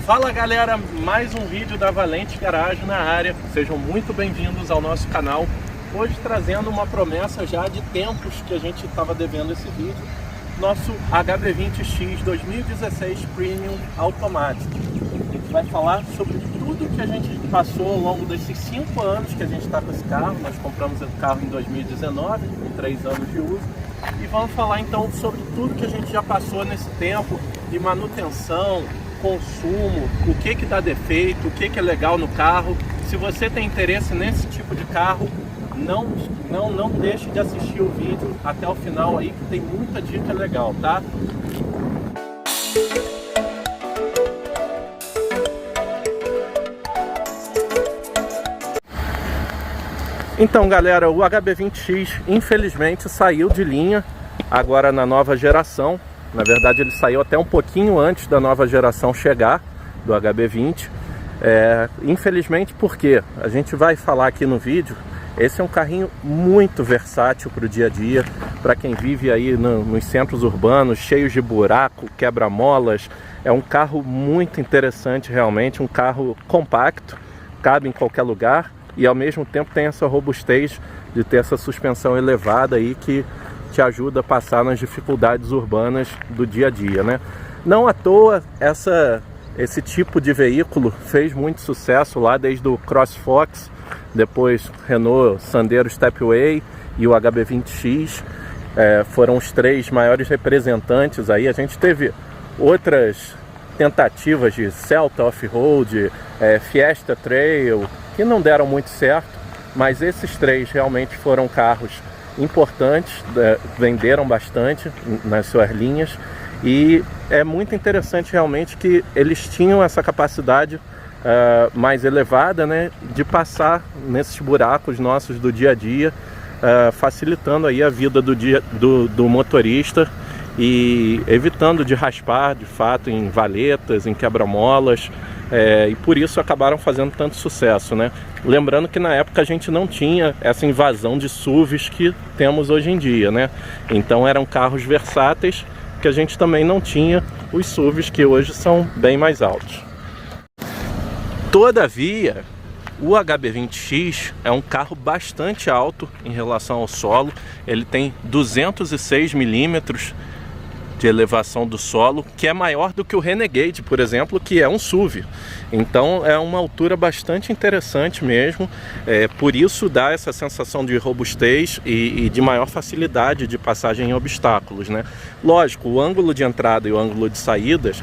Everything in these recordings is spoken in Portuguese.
Fala galera, mais um vídeo da Valente Garage na área. Sejam muito bem-vindos ao nosso canal. Hoje trazendo uma promessa já de tempos que a gente estava devendo esse vídeo. Nosso HB20X 2016 Premium Automático. A gente vai falar sobre tudo que a gente passou ao longo desses 5 anos que a gente está com esse carro. Nós compramos o carro em 2019, com 3 anos de uso. E vamos falar então sobre tudo que a gente já passou nesse tempo de manutenção, consumo, o que dá defeito, o que é legal no carro. Se você tem interesse nesse tipo de carro, não deixe de assistir o vídeo até o final aí, que tem muita dica legal, tá? Então galera, o HB20X infelizmente saiu de linha agora na nova geração. Na verdade ele saiu até um pouquinho antes da nova geração chegar, do HB20. Infelizmente porque a gente vai falar aqui no vídeo, esse é um carrinho muito versátil para o dia a dia, para quem vive aí nos centros urbanos, cheios de buraco, quebra-molas. É um carro muito interessante realmente, um carro compacto, cabe em qualquer lugar e ao mesmo tempo tem essa robustez de ter essa suspensão elevada aí que te ajuda a passar nas dificuldades urbanas do dia a dia, né? Não à toa esse tipo de veículo fez muito sucesso lá desde o CrossFox, depois Renault Sandero Stepway e o HB20X, foram os 3 maiores representantes aí. A gente teve outras tentativas de Celta Off-Road, Fiesta Trail, que não deram muito certo, mas esses 3 realmente foram carros importantes, venderam bastante nas suas linhas, e é muito interessante realmente que eles tinham essa capacidade mais elevada, né, de passar nesses buracos nossos do dia a dia, facilitando aí a vida do motorista e evitando de raspar de fato em valetas, em quebra-molas, e por isso acabaram fazendo tanto sucesso, né? Lembrando que na época a gente não tinha essa invasão de SUVs que temos hoje em dia, né? Então eram carros versáteis, que a gente também não tinha os SUVs que hoje são bem mais altos. Todavia, o HB20X é um carro bastante alto em relação ao solo. Ele tem 206 milímetros de elevação do solo, que é maior do que o Renegade, por exemplo, que é um SUV. Então é uma altura bastante interessante mesmo, por isso dá essa sensação de robustez e de maior facilidade de passagem em obstáculos, né? Lógico, o ângulo de entrada e o ângulo de saídas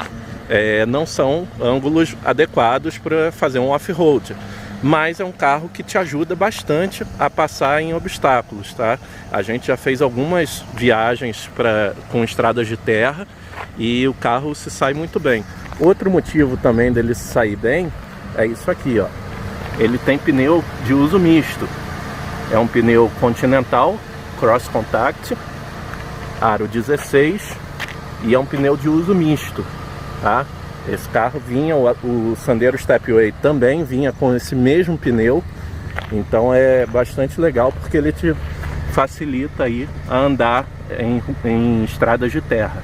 não são ângulos adequados para fazer um off-road, mas é um carro que te ajuda bastante a passar em obstáculos, tá? A gente já fez algumas viagens com estradas de terra e o carro se sai muito bem. Outro motivo também dele se sair bem é isso aqui, ó. Ele tem pneu de uso misto. É um pneu Continental Cross Contact, aro 16, e é um pneu de uso misto, tá? Esse carro vinha, o Sandero Stepway também vinha com esse mesmo pneu, então é bastante legal porque ele te facilita aí a andar em estradas de terra.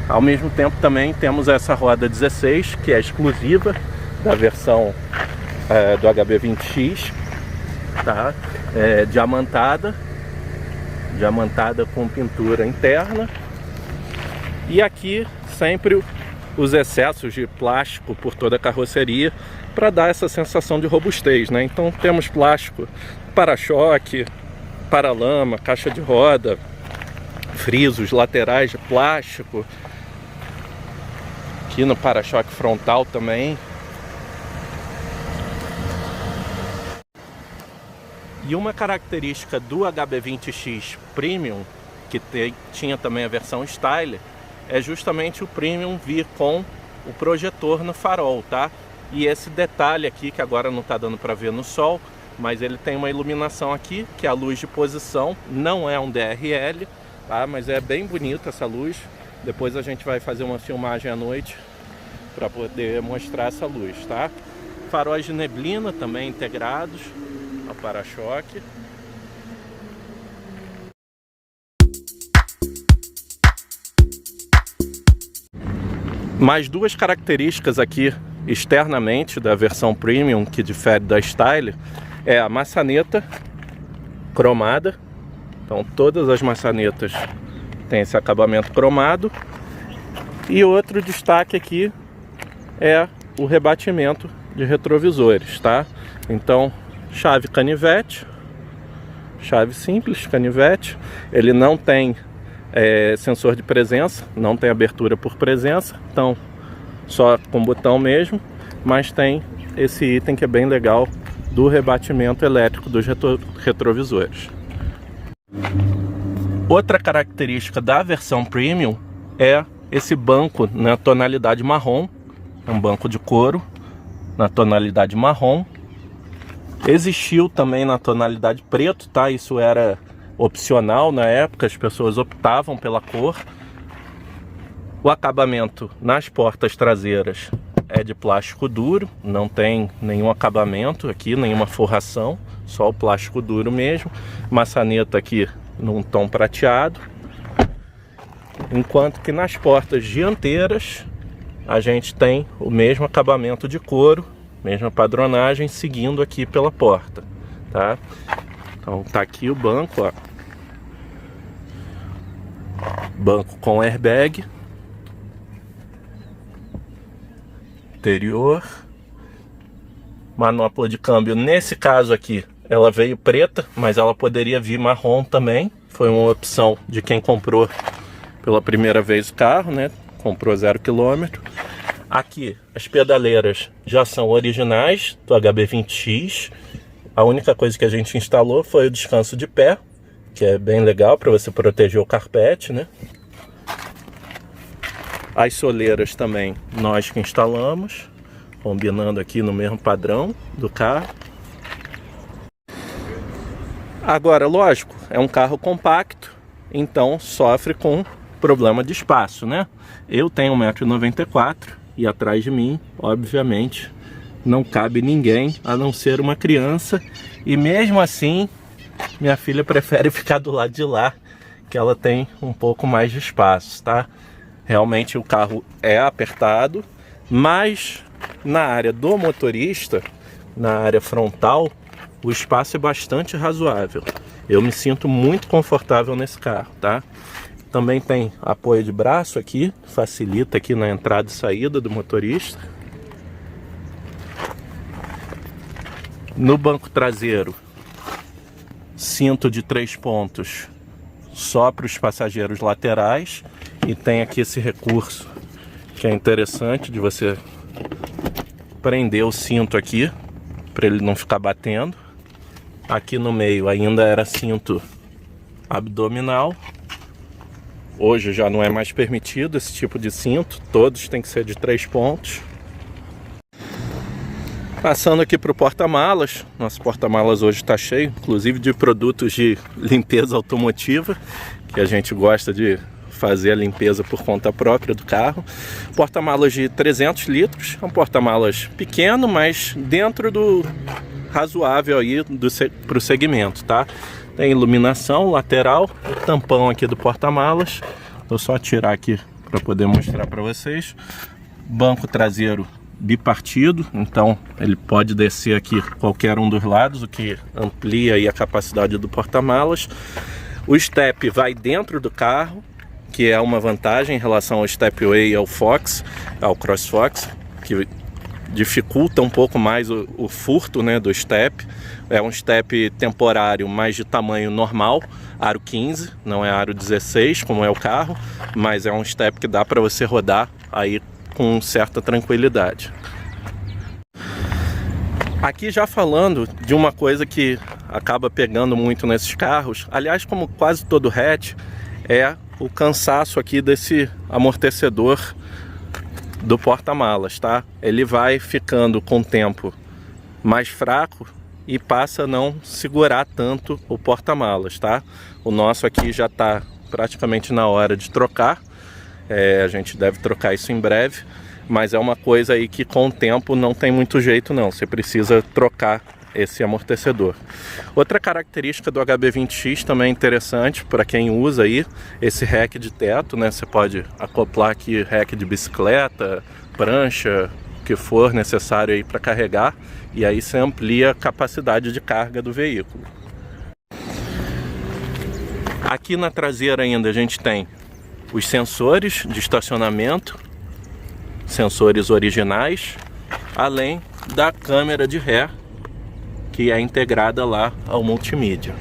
Ao mesmo tempo também temos essa roda 16, que é exclusiva da versão do HB20X, tá? Diamantada com pintura interna, e aqui sempre os excessos de plástico por toda a carroceria para dar essa sensação de robustez, né? Então temos plástico, para-choque, para-lama, caixa de roda, frisos laterais de plástico, aqui no para-choque frontal também. E uma característica do HB20X Premium, que tinha também a versão Style, é justamente o Premium vir com o projetor no farol, tá? E esse detalhe aqui, que agora não está dando para ver no sol, mas ele tem uma iluminação aqui, que é a luz de posição, não é um DRL, tá? Mas é bem bonita essa luz. Depois a gente vai fazer uma filmagem à noite para poder mostrar essa luz, tá? Faróis de neblina também integrados ao para-choque. Mais duas características aqui externamente da versão Premium, que difere da Style, é a maçaneta cromada. Então todas as maçanetas têm esse acabamento cromado. E outro destaque aqui é o rebatimento de retrovisores, tá? Então, chave canivete, chave simples, canivete. Ele não tem sensor de presença, não tem abertura por presença, então só com botão mesmo, mas tem esse item que é bem legal do rebatimento elétrico dos retrovisores. Outra característica da versão Premium é esse banco na tonalidade marrom, um banco de couro na tonalidade marrom. Existiu também na tonalidade preto, tá? Isso era opcional na época, as pessoas optavam pela cor. O acabamento nas portas traseiras é de plástico duro, não tem nenhum acabamento aqui, nenhuma forração, só o plástico duro mesmo. Maçaneta aqui num tom prateado. Enquanto que nas portas dianteiras a gente tem o mesmo acabamento de couro, mesma padronagem, seguindo aqui pela porta, tá? Então tá aqui o banco, ó. Banco com airbag. Interior. Manopla de câmbio, nesse caso aqui, ela veio preta, mas ela poderia vir marrom também. Foi uma opção de quem comprou pela primeira vez o carro, né? Comprou 0 km. Aqui as pedaleiras já são originais do HB20X. A única coisa que a gente instalou foi o descanso de pé, que é bem legal para você proteger o carpete, né? As soleiras também nós que instalamos, combinando aqui no mesmo padrão do carro. Agora, lógico, é um carro compacto, então sofre com problema de espaço, né? Eu tenho 1,94 m e atrás de mim, obviamente, não cabe ninguém a não ser uma criança. E mesmo assim, minha filha prefere ficar do lado de lá, que ela tem um pouco mais de espaço, tá? Realmente o carro é apertado, mas na área do motorista, na área frontal, o espaço é bastante razoável. Eu me sinto muito confortável nesse carro, tá? Também tem apoio de braço aqui, facilita aqui na entrada e saída do motorista. No banco traseiro, cinto de 3 pontos só para os passageiros laterais. E tem aqui esse recurso que é interessante de você prender o cinto aqui para ele não ficar batendo. Aqui no meio ainda era cinto abdominal. Hoje já não é mais permitido esse tipo de cinto, todos têm que ser de 3 pontos. Passando aqui para o porta-malas, nosso porta-malas hoje está cheio, inclusive de produtos de limpeza automotiva, que a gente gosta de fazer a limpeza por conta própria do carro. Porta-malas de 300 litros, é um porta-malas pequeno, mas dentro do razoável aí para o segmento, tá? Tem iluminação lateral, tampão aqui do porta-malas. Vou só tirar aqui para poder mostrar para vocês. Banco traseiro bipartido, então ele pode descer aqui qualquer um dos lados, o que amplia aí a capacidade do porta-malas. O step vai dentro do carro, que é uma vantagem em relação ao Stepway e ao Fox, ao CrossFox, que dificulta um pouco mais o furto, né, do step. É um step temporário, mas de tamanho normal, aro 15, não é aro 16, como é o carro, mas é um step que dá para você rodar aí com certa tranquilidade. Aqui já falando de uma coisa que acaba pegando muito nesses carros, aliás, como quase todo hatch, é o cansaço aqui desse amortecedor do porta-malas, tá? Ele vai ficando com o tempo mais fraco e passa a não segurar tanto o porta-malas, tá? O nosso aqui já está praticamente na hora de trocar. A gente deve trocar isso em breve, mas é uma coisa aí que com o tempo não tem muito jeito não, você precisa trocar esse amortecedor. Outra característica do HB20X também interessante para quem usa aí, esse rack de teto, né? Você pode acoplar aqui rack de bicicleta, prancha, que for necessário aí para carregar, e aí você amplia a capacidade de carga do veículo. Aqui na traseira ainda a gente tem os sensores de estacionamento, sensores originais, além da câmera de ré, que é integrada lá ao multimídia.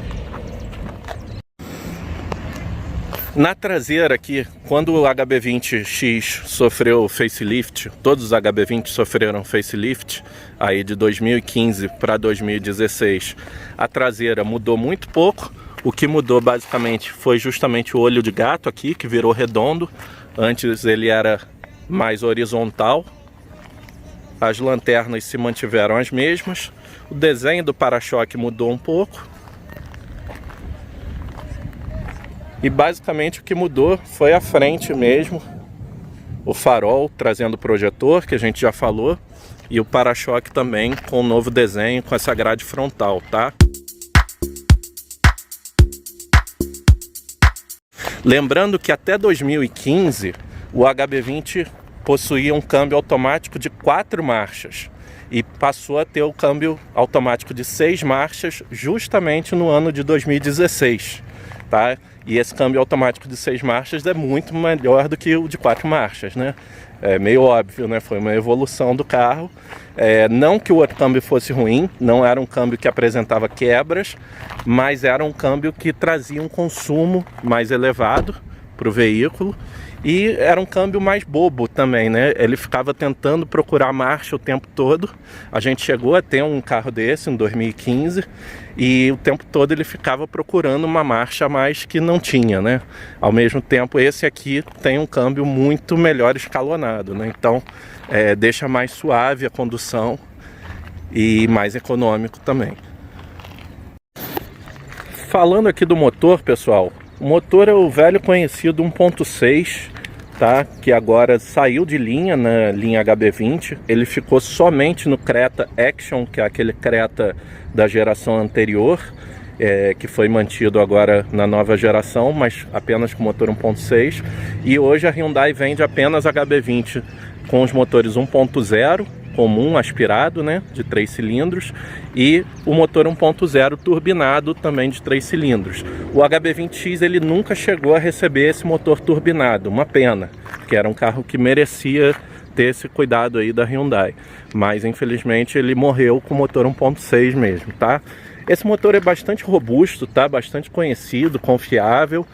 Na traseira aqui, quando o HB20X sofreu facelift, todos os HB20 sofreram facelift, aí de 2015 para 2016, a traseira mudou muito pouco. O que mudou basicamente foi justamente o olho de gato aqui, que virou redondo. Antes ele era mais horizontal. As lanternas se mantiveram as mesmas. O desenho do para-choque mudou um pouco. E basicamente o que mudou foi a frente mesmo. O farol trazendo o projetor, que a gente já falou. E o para-choque também com um novo desenho, com essa grade frontal, tá? Lembrando que até 2015 o HB20 possuía um câmbio automático de 4 marchas e passou a ter o câmbio automático de 6 marchas justamente no ano de 2016, tá? E esse câmbio automático de 6 marchas é muito melhor do que o de 4 marchas, né? É meio óbvio, né? Foi uma evolução do carro. Não que o outro câmbio fosse ruim, não era um câmbio que apresentava quebras, mas era um câmbio que trazia um consumo mais elevado para o veículo. E era um câmbio mais bobo também, né? Ele ficava tentando procurar marcha o tempo todo. A gente chegou a ter um carro desse em 2015 e o tempo todo ele ficava procurando uma marcha a mais que não tinha, né? Ao mesmo tempo, esse aqui tem um câmbio muito melhor escalonado, né? Então, deixa mais suave a condução e mais econômico também. Falando aqui do motor, pessoal, o motor é o velho conhecido 1.6, tá? Que agora saiu de linha na linha HB20. Ele ficou somente no Creta Action, que é aquele Creta da geração anterior, que foi mantido agora na nova geração, mas apenas com motor 1.6. E hoje a Hyundai vende apenas HB20 com os motores 1.0 comum aspirado, né, de 3 cilindros, e o motor 1.0 turbinado também de 3 cilindros. O HB20X ele nunca chegou a receber esse motor turbinado, uma pena, que era um carro que merecia ter esse cuidado aí da Hyundai, mas infelizmente ele morreu com o motor 1.6 mesmo, tá? Esse motor é bastante robusto, tá? Bastante conhecido, confiável,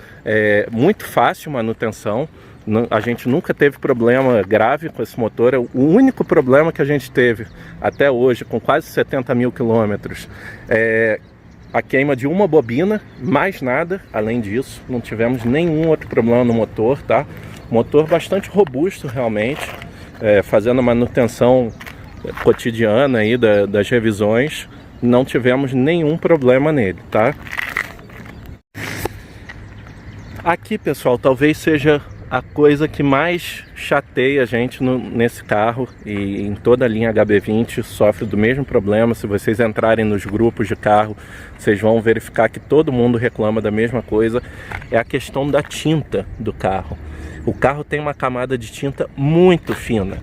muito fácil manutenção. A gente nunca teve problema grave com esse motor. O único problema que a gente teve até hoje, com quase 70 mil quilômetros, é a queima de uma bobina, mais nada além disso. Não tivemos nenhum outro problema no motor, tá? Motor bastante robusto realmente, fazendo a manutenção cotidiana aí das revisões, não tivemos nenhum problema nele, tá? Aqui, pessoal, talvez seja a coisa que mais chateia a gente nesse carro, e em toda a linha HB20 sofre do mesmo problema. Se vocês entrarem nos grupos de carro, vocês vão verificar que todo mundo reclama da mesma coisa, é a questão da tinta do carro. O carro tem uma camada de tinta muito fina.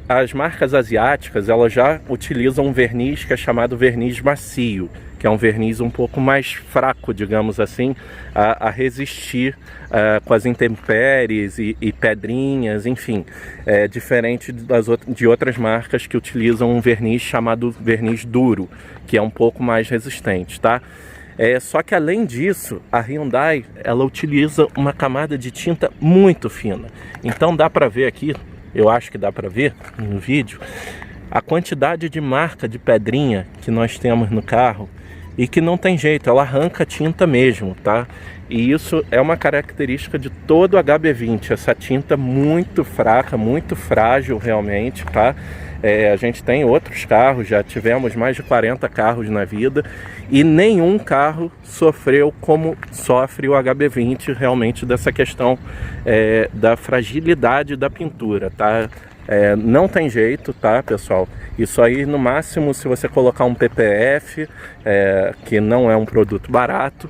As marcas asiáticas, elas já utilizam um verniz que é chamado verniz macio, que é um verniz um pouco mais fraco, digamos assim, a resistir com as intempéries e pedrinhas, enfim. Diferente de outras marcas que utilizam um verniz chamado verniz duro, que é um pouco mais resistente, tá? Só que além disso, a Hyundai, ela utiliza uma camada de tinta muito fina. Então dá para ver aqui, eu acho que dá para ver no vídeo, a quantidade de marca de pedrinha que nós temos no carro, e que não tem jeito, ela arranca tinta mesmo, tá? E isso é uma característica de todo HB20, essa tinta muito fraca, muito frágil realmente, tá? A gente tem outros carros, já tivemos mais de 40 carros na vida, e nenhum carro sofreu como sofre o HB20 realmente dessa questão da fragilidade da pintura, tá? Não tem jeito, tá, pessoal? Isso aí, no máximo, se você colocar um PPF, que não é um produto barato,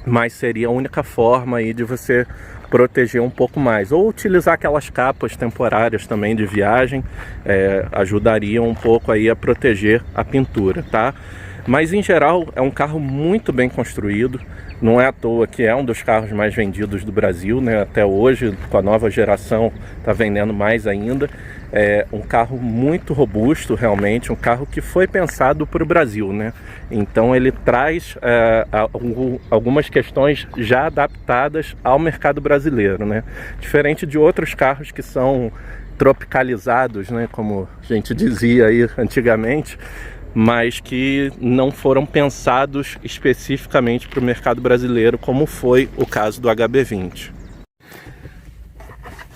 mas seria a única forma aí de você proteger um pouco mais, ou utilizar aquelas capas temporárias também de viagem, ajudariam um pouco aí a proteger a pintura, tá? Mas em geral é um carro muito bem construído, não é à toa que é um dos carros mais vendidos do Brasil, né? Até hoje, com a nova geração, está vendendo mais ainda. É um carro muito robusto, realmente, um carro que foi pensado para o Brasil, né? Então ele traz algumas questões já adaptadas ao mercado brasileiro, né? Diferente de outros carros que são tropicalizados, né? Como a gente dizia aí antigamente, mas que não foram pensados especificamente para o mercado brasileiro, como foi o caso do HB20.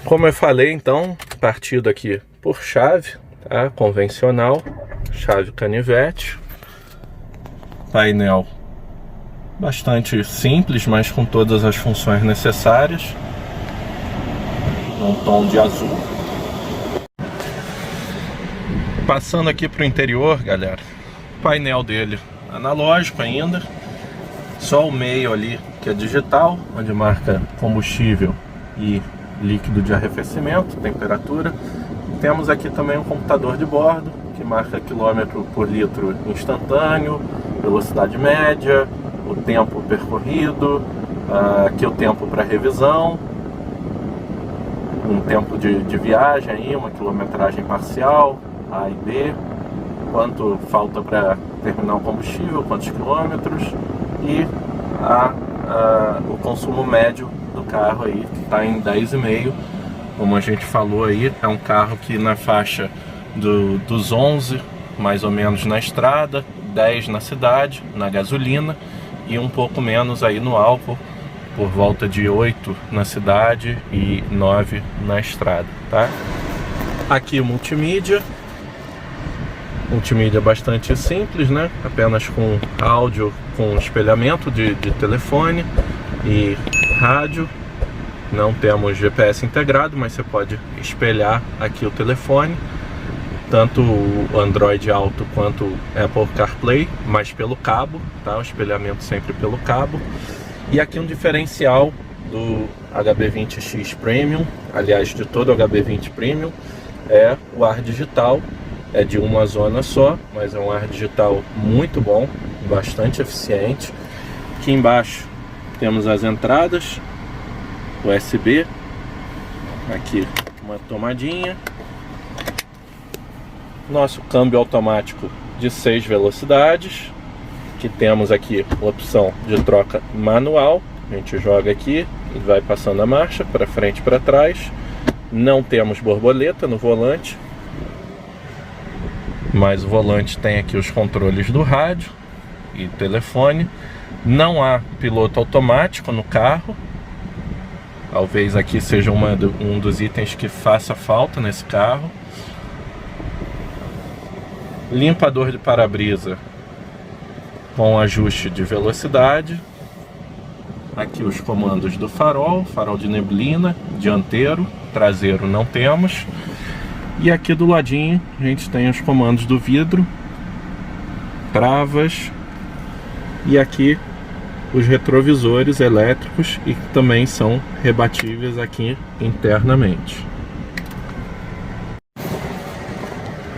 Como eu falei, então, partido aqui por chave, tá? Convencional, chave canivete, painel bastante simples, mas com todas as funções necessárias, um tom de azul. Passando aqui para o interior, galera, o painel dele analógico ainda, só o meio ali que é digital, onde marca combustível e líquido de arrefecimento, temperatura. Temos aqui também um computador de bordo, que marca quilômetro por litro instantâneo, velocidade média, o tempo percorrido, aqui o tempo para revisão, um tempo de viagem aí, uma quilometragem parcial, A e B, quanto falta para terminar o combustível, quantos quilômetros, e o consumo médio do carro aí, que está em 10,5. Como a gente falou aí, é um carro que na faixa dos 11, mais ou menos na estrada, 10 na cidade, na gasolina, e um pouco menos aí no álcool, por volta de 8 na cidade e 9 na estrada, tá? Aqui o multimídia bastante simples, né? Apenas com áudio, com espelhamento de telefone e rádio. Não temos GPS integrado, mas você pode espelhar aqui o telefone, tanto o Android Auto quanto o Apple CarPlay, mas pelo cabo, tá? O espelhamento sempre pelo cabo. E aqui um diferencial do HB20X Premium, aliás, de todo o HB20 Premium, é o ar digital. É de uma zona só, mas é um ar digital muito bom, bastante eficiente. Aqui embaixo temos as entradas USB, aqui uma tomadinha, nosso câmbio automático de 6 velocidades, que temos aqui a opção de troca manual, a gente joga aqui e vai passando a marcha para frente e para trás. Não temos borboleta no volante, mas o volante tem aqui os controles do rádio e telefone. Não há piloto automático no carro, talvez aqui seja um dos itens que faça falta nesse carro. Limpador de para-brisa com ajuste de velocidade. Aqui os comandos do farol de neblina, dianteiro, traseiro não temos. E aqui do ladinho a gente tem os comandos do vidro, travas, e aqui os retrovisores elétricos, e que também são rebatíveis aqui internamente.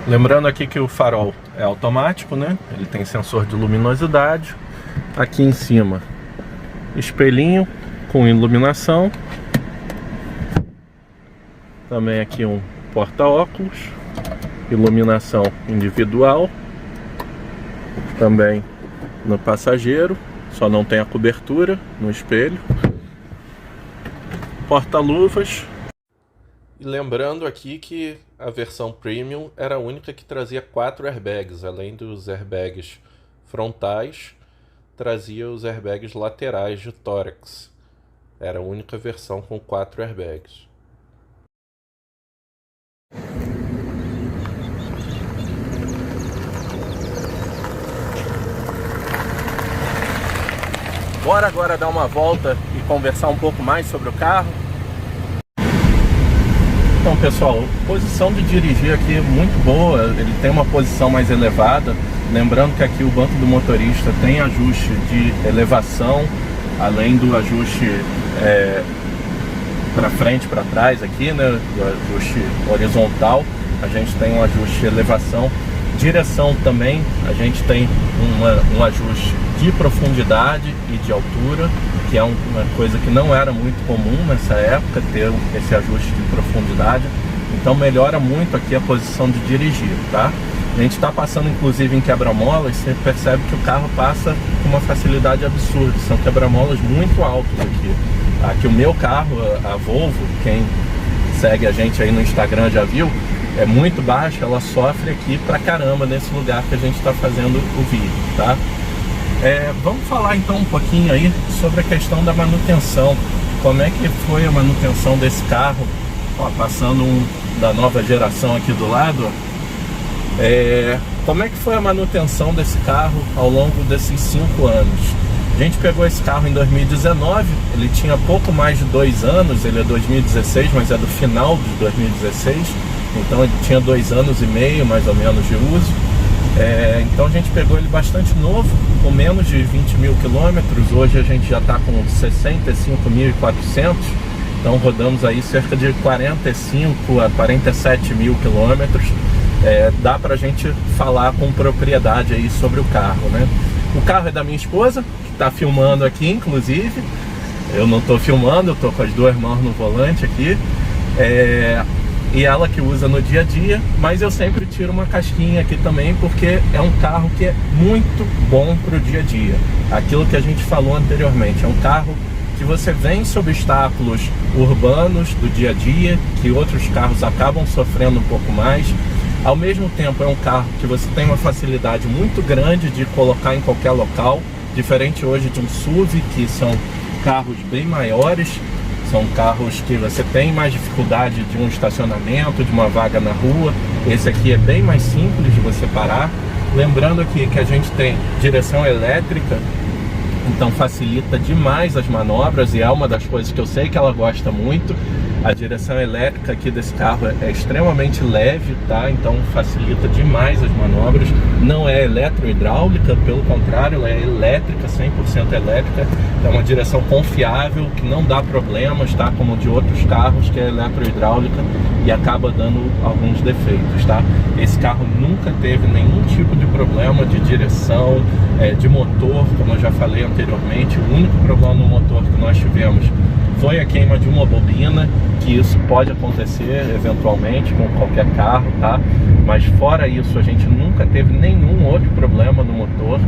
Lembrando aqui que o farol é automático, né? Ele tem sensor de luminosidade. Aqui em cima, espelhinho com iluminação. Também aqui um porta-óculos, iluminação individual, também no passageiro, só não tem a cobertura no espelho, porta-luvas. E lembrando aqui que a versão Premium era a única que trazia 4 airbags, além dos airbags frontais, trazia os airbags laterais de tórax. Era a única versão com 4 airbags. Bora agora dar uma volta e conversar um pouco mais sobre o carro. Então, pessoal, posição de dirigir aqui é muito boa, ele tem uma posição mais elevada. Lembrando que aqui o banco do motorista tem ajuste de elevação, além do ajuste para frente, para trás aqui, né, do ajuste horizontal, a gente tem um ajuste de elevação, direção também, a gente tem um ajuste de profundidade e de altura, que é uma coisa que não era muito comum nessa época, ter esse ajuste de profundidade, então melhora muito aqui a posição de dirigir, tá? A gente está passando inclusive em quebra-molas, você percebe que o carro passa com uma facilidade absurda, são quebra-molas muito altos aqui. Aqui o meu carro, a Volvo, quem segue a gente aí no Instagram já viu, é muito baixa, ela sofre aqui pra caramba nesse lugar que a gente está fazendo o vídeo, tá? Vamos falar então um pouquinho aí sobre a questão da manutenção. Como é que foi a manutenção desse carro? Ó, passando da nova geração aqui do lado, como é que foi a manutenção desse carro ao longo desses 5 anos? A gente pegou esse carro em 2019, ele tinha pouco mais de 2 anos, ele é 2016, mas é do final de 2016, então ele tinha 2 anos e meio mais ou menos de uso. Então a gente pegou ele bastante novo, com menos de 20 mil quilômetros, hoje a gente já está com 65.400, então rodamos aí cerca de 45 a 47 mil quilômetros. Dá pra gente falar com propriedade aí sobre o carro, né? O carro é da minha esposa, que tá filmando aqui, inclusive. Eu não tô filmando, eu tô com as 2 mãos no volante aqui. E ela que usa no dia a dia, mas eu sempre tiro uma casquinha aqui também, porque é um carro que é muito bom pro dia a dia. Aquilo que a gente falou anteriormente, é um carro que você vence obstáculos urbanos do dia a dia, que outros carros acabam sofrendo um pouco mais. Ao mesmo tempo é um carro que você tem uma facilidade muito grande de colocar em qualquer local, diferente hoje de um SUV, que são carros bem maiores, são carros que você tem mais dificuldade de um estacionamento, de uma vaga na rua. Esse aqui é bem mais simples de você parar. Lembrando aqui que a gente tem direção elétrica, então facilita demais as manobras, e é uma das coisas que eu sei que ela gosta muito. A direção elétrica aqui desse carro é extremamente leve, tá? Então facilita demais as manobras. Não é eletrohidráulica, pelo contrário, ela é elétrica, 100% elétrica. É uma direção confiável, que não dá problemas, tá? Como de outros carros que é eletrohidráulica e acaba dando alguns defeitos, tá? Esse carro nunca teve nenhum tipo de problema de direção, de motor, como eu já falei anteriormente. O único problema no motor que nós tivemos foi a queima de uma bobina, que isso pode acontecer eventualmente com qualquer carro, tá? Mas fora isso, a gente nunca teve nenhum outro problema no motor.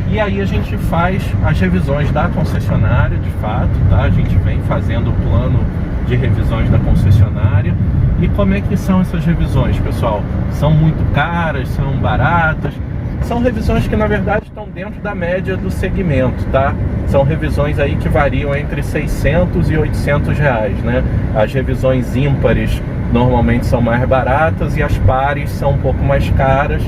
E aí a gente faz as revisões da concessionária, de fato, tá? A gente vem fazendo o plano de revisões da concessionária. E como é que são essas revisões, pessoal? São muito caras, são baratas? São revisões que na verdade estão dentro da média do segmento, tá? São revisões aí que variam entre 600 e 800 reais, né? As revisões ímpares normalmente são mais baratas e as pares são um pouco mais caras,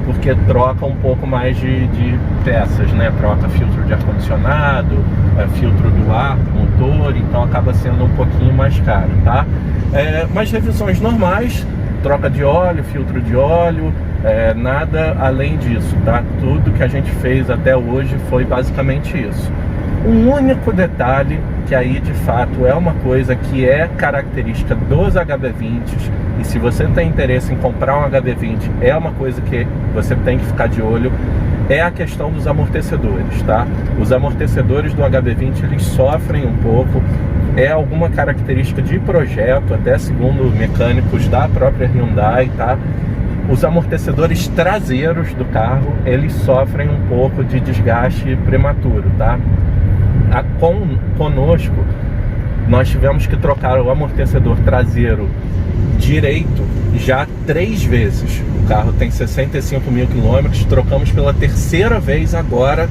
porque troca um pouco mais de peças, né? Troca filtro de ar-condicionado, filtro do ar, motor, então acaba sendo um pouquinho mais caro, tá? Mas revisões normais, troca de óleo, filtro de óleo, nada além disso, tá? Tudo que a gente fez até hoje foi basicamente isso. Um único detalhe, que aí de fato é uma coisa que é característica dos HB20s, e se você tem interesse em comprar um HB20, é uma coisa que você tem que ficar de olho, é a questão dos amortecedores, tá? Os amortecedores do HB20, eles sofrem um pouco, é alguma característica de projeto, até segundo mecânicos da própria Hyundai, tá? Os amortecedores traseiros do carro, eles sofrem um pouco de desgaste prematuro, tá? Conosco, nós tivemos que trocar o amortecedor traseiro direito já 3 vezes. O carro tem 65 mil quilômetros, trocamos pela 3ª vez agora,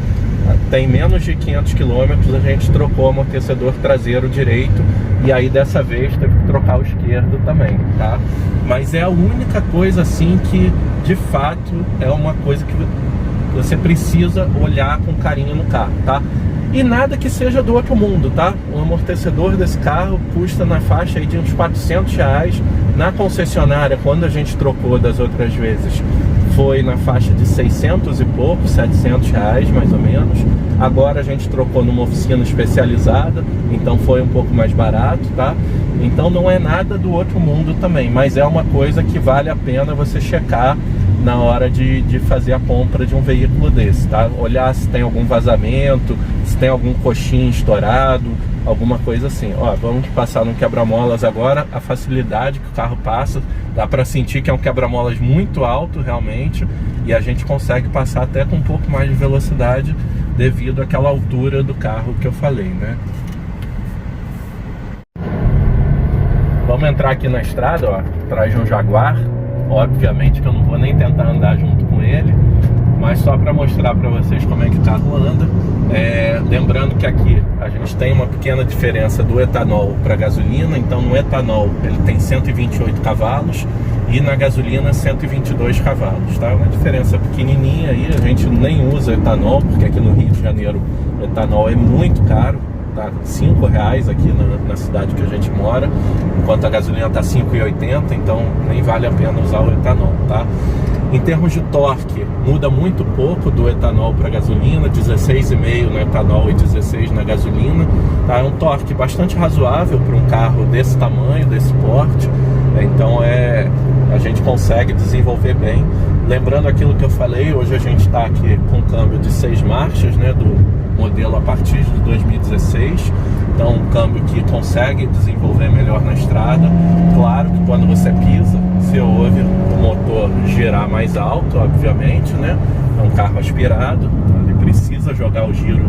tem menos de 500 quilômetros, a gente trocou o amortecedor traseiro direito, e aí dessa vez teve que trocar o esquerdo também, tá? Mas é a única coisa assim que de fato é uma coisa que você precisa olhar com carinho no carro, tá? E nada que seja do outro mundo, tá? O amortecedor desse carro custa na faixa aí de uns 400 reais, Na concessionária, quando a gente trocou das outras vezes, foi na faixa de 600 e pouco, R$700 mais ou menos. Agora a gente trocou numa oficina especializada, então foi um pouco mais barato, tá? Então não é nada do outro mundo também, mas é uma coisa que vale a pena você checar na hora de fazer a compra de um veículo desse, tá? Olhar se tem algum vazamento, se tem algum coxinho estourado, alguma coisa assim. Ó, vamos passar no quebra-molas agora. A facilidade que o carro passa, dá para sentir que é um quebra-molas muito alto realmente, e a gente consegue passar até com um pouco mais de velocidade devido àquela altura do carro que eu falei, né? Vamos entrar aqui na estrada, ó, atrás de um Jaguar. Obviamente que eu não vou nem tentar andar junto com ele, mas só para mostrar para vocês como é que o carro anda. Lembrando que aqui a gente tem uma pequena diferença do etanol para gasolina. Então no etanol ele tem 128 cavalos e na gasolina 122 cavalos, tá? Uma diferença pequenininha aí. A gente nem usa etanol porque aqui no Rio de Janeiro o etanol é muito caro, tá? R$5 aqui na cidade que a gente mora, enquanto a gasolina tá R$5,80, então nem vale a pena usar o etanol, tá? Em termos de torque, muda muito pouco do etanol para gasolina, 16,5 no etanol e 16 na gasolina, tá? É um torque bastante razoável para um carro desse tamanho, desse porte, então a gente consegue desenvolver bem. Lembrando aquilo que eu falei, hoje a gente está aqui com câmbio de 6 marchas, né, do modelo a partir de 2016, então um câmbio que consegue desenvolver melhor na estrada. Claro que quando você pisa, você ouve o motor girar mais alto, obviamente, né? É um carro aspirado, ele precisa jogar o giro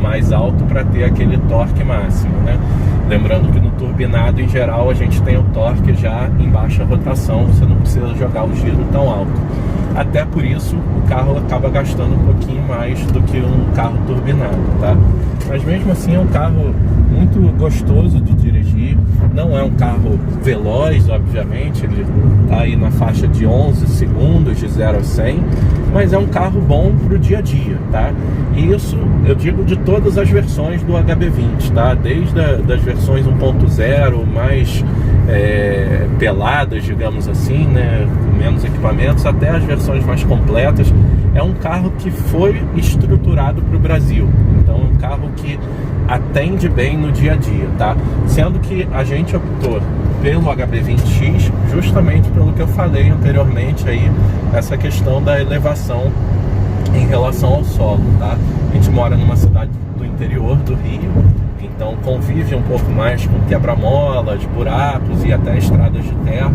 mais alto para ter aquele torque máximo, né? Lembrando que no turbinado, em geral, a gente tem o torque já em baixa rotação, você não precisa jogar o giro tão alto. Até por isso o carro acaba gastando um pouquinho mais do que um carro turbinado, tá? Mas mesmo assim é um carro muito gostoso de dirigir. Não é um carro veloz, obviamente, ele tá aí na faixa de 11 segundos de 0 a 100, mas é um carro bom pro dia a dia, tá? E isso eu digo de todas as versões do HB20, tá? Desde das versões 1.0 mais peladas, digamos assim, né? Com menos equipamentos, até as versões mais completas. É um carro que foi estruturado para o Brasil, então é um carro que atende bem no dia a dia, tá? Sendo que a gente optou pelo HB20X justamente pelo que eu falei anteriormente aí, essa questão da elevação em relação ao solo, tá? A gente mora numa cidade do interior do Rio, então convive um pouco mais com quebra-molas, buracos e até estradas de terra.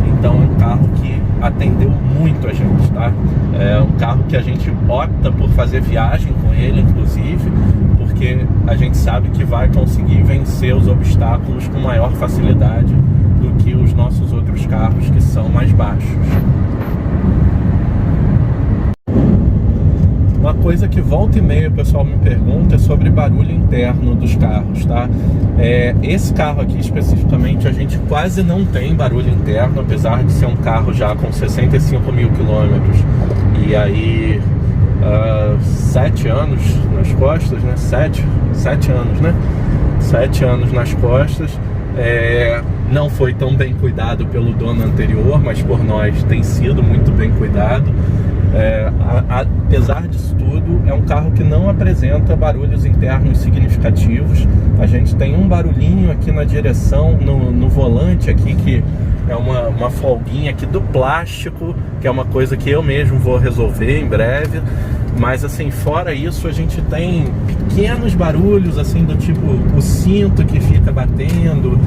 Então é um carro que atendeu muito a gente, tá? É um carro que a gente opta por fazer viagem com ele, inclusive, porque a gente sabe que vai conseguir vencer os obstáculos com maior facilidade do que os nossos outros carros que são mais baixos. Uma coisa que volta e meia o pessoal me pergunta é sobre barulho interno dos carros, tá? Esse carro aqui especificamente a gente quase não tem barulho interno, apesar de ser um carro já com 65 mil quilômetros e aí 7 anos nas costas, né? 7 anos, né? 7 anos nas costas. Não foi tão bem cuidado pelo dono anterior, mas por nós tem sido muito bem cuidado. Apesar disso tudo, é um carro que não apresenta barulhos internos significativos. A gente tem um barulhinho aqui na direção, no volante aqui, que é uma folguinha aqui do plástico, que é uma coisa que eu mesmo vou resolver em breve. Mas assim, fora isso, a gente tem pequenos barulhos assim do tipo o cinto que fica batendo,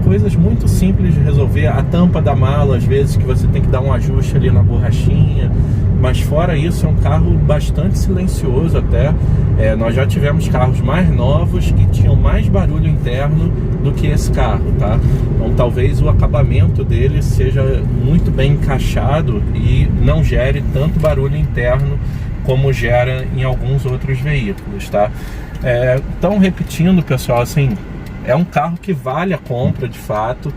coisas muito simples de resolver. A tampa da mala, às vezes, que você tem que dar um ajuste ali na borrachinha. Mas fora isso, é um carro bastante silencioso até. Nós já tivemos carros mais novos que tinham mais barulho interno do que esse carro, tá? Então talvez o acabamento dele seja muito bem encaixado e não gere tanto barulho interno como gera em alguns outros veículos, tá? Então, repetindo, pessoal, assim, é um carro que vale a compra de fato.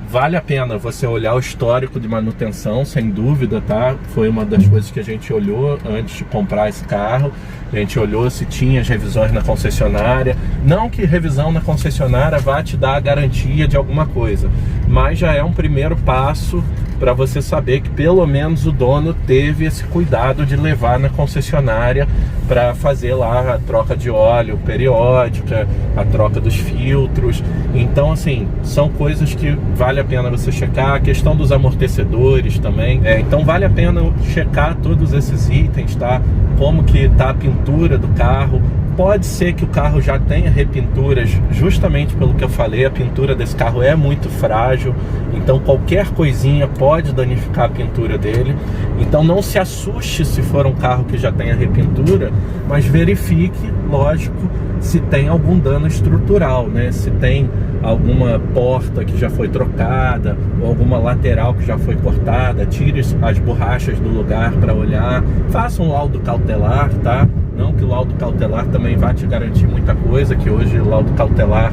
Vale a pena você olhar o histórico de manutenção, sem dúvida, tá? Foi uma das coisas que a gente olhou antes de comprar esse carro. A gente olhou se tinha as revisões na concessionária. Não que revisão na concessionária vá te dar a garantia de alguma coisa, mas já é um primeiro passo para você saber que pelo menos o dono teve esse cuidado de levar na concessionária para fazer lá a troca de óleo periódica, a troca dos filtros. Então, assim, são coisas que vale a pena você checar. A questão dos amortecedores também. Então vale a pena checar todos esses itens, tá? Como que tá a pintura do carro. Pode ser que o carro já tenha repinturas, justamente pelo que eu falei, a pintura desse carro é muito frágil, então qualquer coisinha pode danificar a pintura dele. Então não se assuste se for um carro que já tenha repintura, mas verifique, lógico, se tem algum dano estrutural, né? Se tem alguma porta que já foi trocada, ou alguma lateral que já foi cortada, tire as borrachas do lugar para olhar, faça um laudo cautelar, tá? Não que o laudo cautelar também vai te garantir muita coisa, que hoje o laudo cautelar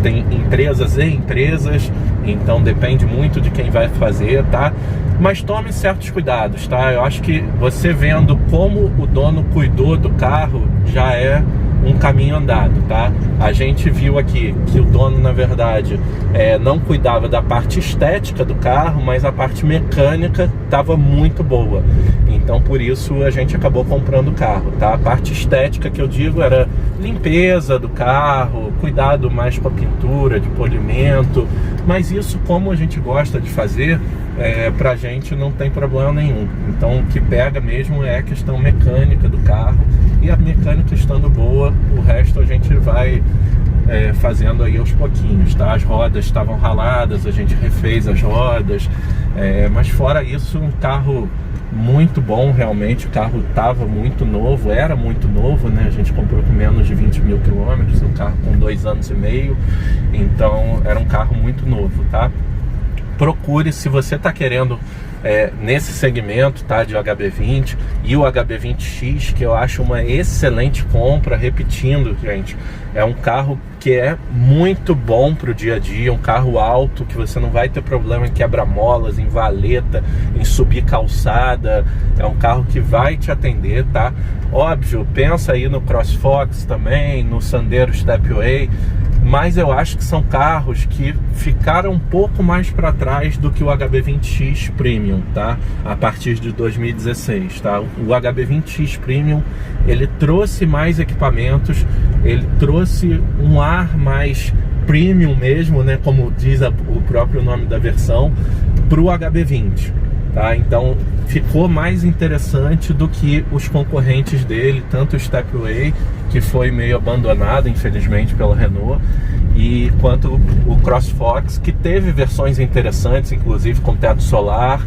tem empresas e empresas, então depende muito de quem vai fazer, tá? Mas tome certos cuidados, tá? Eu acho que você vendo como o dono cuidou do carro já é um caminho andado, tá? A gente viu aqui que o dono, na verdade, não cuidava da parte estética do carro, mas a parte mecânica estava muito boa. Então, por isso, a gente acabou comprando o carro, tá? A parte estética que eu digo era limpeza do carro, cuidado mais com a pintura, de polimento, mas isso, como a gente gosta de fazer, pra gente não tem problema nenhum. Então, o que pega mesmo é a questão mecânica do carro, e a mecânica estando boa, o resto a gente vai fazendo aí aos pouquinhos, tá? As rodas estavam raladas, a gente refez as rodas, mas fora isso, um carro muito bom, realmente. O carro estava muito novo, era muito novo, né? A gente comprou com menos de 20 mil quilômetros, um carro com 2 anos e meio, então era um carro muito novo, tá? Procure, se você está querendo nesse segmento, tá, de HB20 e o HB20X, que eu acho uma excelente compra. Repetindo, gente, é um carro que é muito bom para o dia a dia, um carro alto que você não vai ter problema em quebra-molas, em valeta, em subir calçada. É um carro que vai te atender, tá? Óbvio, pensa aí no CrossFox também, no Sandero Stepway, mas eu acho que são carros que ficaram um pouco mais para trás do que o HB20X Premium, tá? A partir de 2016, tá? O HB20X Premium, ele trouxe mais equipamentos, ele trouxe um ar mais premium mesmo, né? Como diz o próprio nome da versão, para o HB20, tá? Então ficou mais interessante do que os concorrentes dele, tanto o Stepway, que foi meio abandonado, infelizmente, pela Renault, e quanto o CrossFox, que teve versões interessantes, inclusive com teto solar,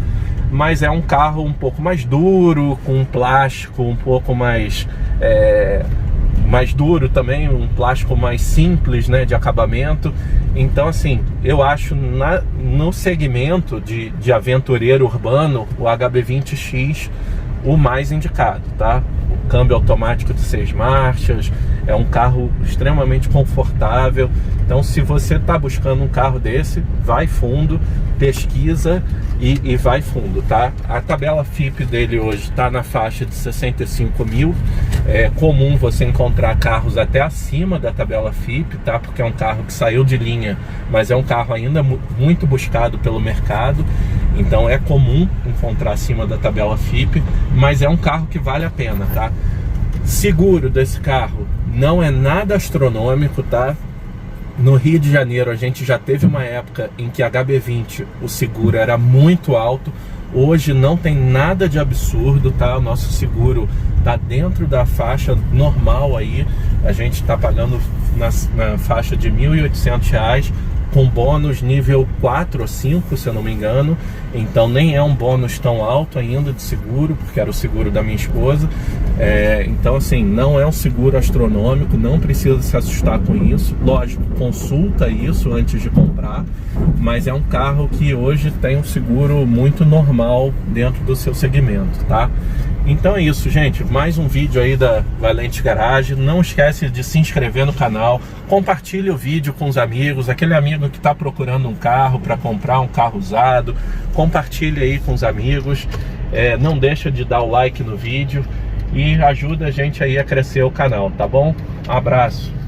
mas é um carro um pouco mais duro, com um plástico um pouco mais duro também, um plástico mais simples, né, de acabamento. Então, assim, eu acho no segmento de aventureiro urbano, o HB20X o mais indicado, tá? O câmbio automático de 6 marchas, é um carro extremamente confortável. Então, se você está buscando um carro desse, vai fundo, pesquisa e vai fundo, tá? A tabela FIP dele hoje está na faixa de 65 mil. É comum você encontrar carros até acima da tabela FIP, tá? Porque é um carro que saiu de linha, mas é um carro ainda muito buscado pelo mercado. Então é comum encontrar acima da tabela FIP, mas é um carro que vale a pena, tá? Seguro desse carro não é nada astronômico, tá? No Rio de Janeiro a gente já teve uma época em que a HB20 o seguro era muito alto. Hoje não tem nada de absurdo, tá? O nosso seguro tá dentro da faixa normal aí. A gente está pagando na faixa de R$ 1.800, com bônus nível 4 ou 5, se eu não me engano. Então nem é um bônus tão alto ainda de seguro, porque era o seguro da minha esposa. Então, assim, não é um seguro astronômico, não precisa se assustar com isso. Lógico, consulta isso antes de comprar, mas é um carro que hoje tem um seguro muito normal dentro do seu segmento, tá? Então é isso, gente, mais um vídeo aí da Valente Garage. Não esquece de se inscrever no canal, compartilhe o vídeo com os amigos, aquele amigo que está procurando um carro para comprar um carro usado, compartilhe aí com os amigos, não deixa de dar o like no vídeo e ajuda a gente aí a crescer o canal, tá bom? Um abraço!